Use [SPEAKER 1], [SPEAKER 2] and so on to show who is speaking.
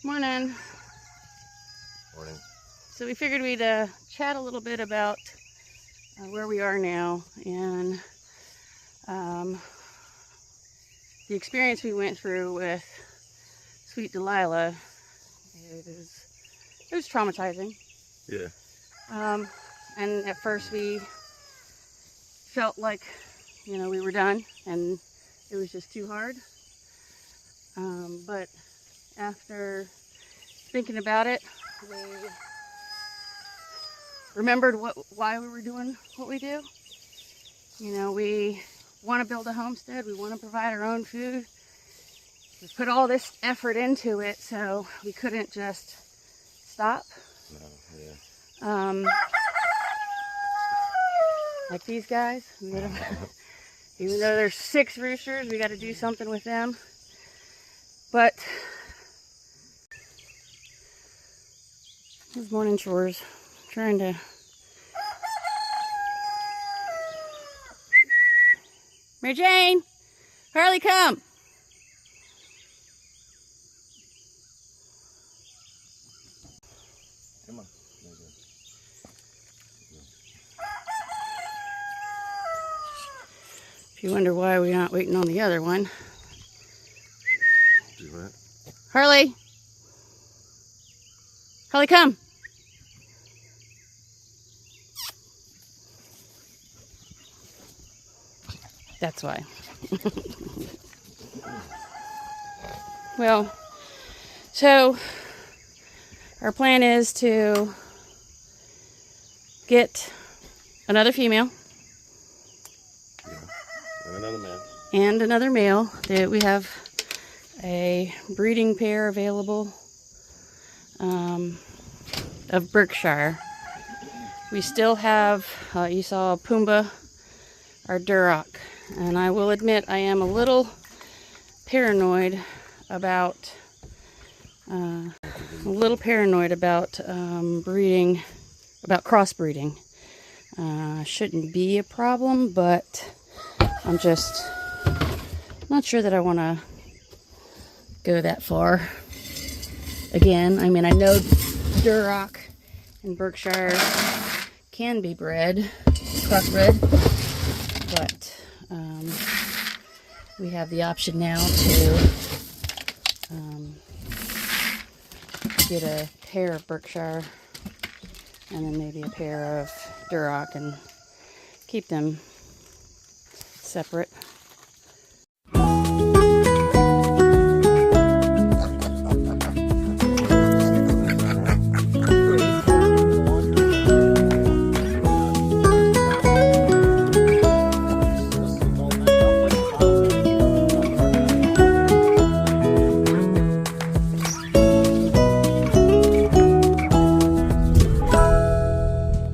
[SPEAKER 1] Morning.
[SPEAKER 2] Morning.
[SPEAKER 1] So we figured we'd chat a little bit about where we are now and the experience we went through with sweet Delilah. It was traumatizing.
[SPEAKER 2] Yeah.
[SPEAKER 1] And at first we felt like, we were done and it was just too hard. But after thinking about it, we remembered why we were doing what we do. We want to build a homestead. We want to provide our own food. We put all this effort into it, so we couldn't just stop.
[SPEAKER 2] No, yeah.
[SPEAKER 1] Like these guys, even though there's 6 roosters, we got to do something with them. But those morning chores, trying to Mary Jane, Harley, come.
[SPEAKER 2] Come on.
[SPEAKER 1] If you wonder why we're not waiting on the other one.
[SPEAKER 2] Do what?
[SPEAKER 1] Harley. Harley, come. That's why. Well, so our plan is to get another female.
[SPEAKER 2] Yeah. And another man.
[SPEAKER 1] And another male. We have a breeding pair available of Berkshire. We still have, you saw Pumbaa, our Duroc. And I will admit I am a little paranoid about breeding, about crossbreeding. Shouldn't be a problem, but I'm just not sure that I want to go that far. Again, I mean, I know Duroc and Berkshire can be bred, crossbred, but we have the option now to get a pair of Berkshire and then maybe a pair of Duroc and keep them separate.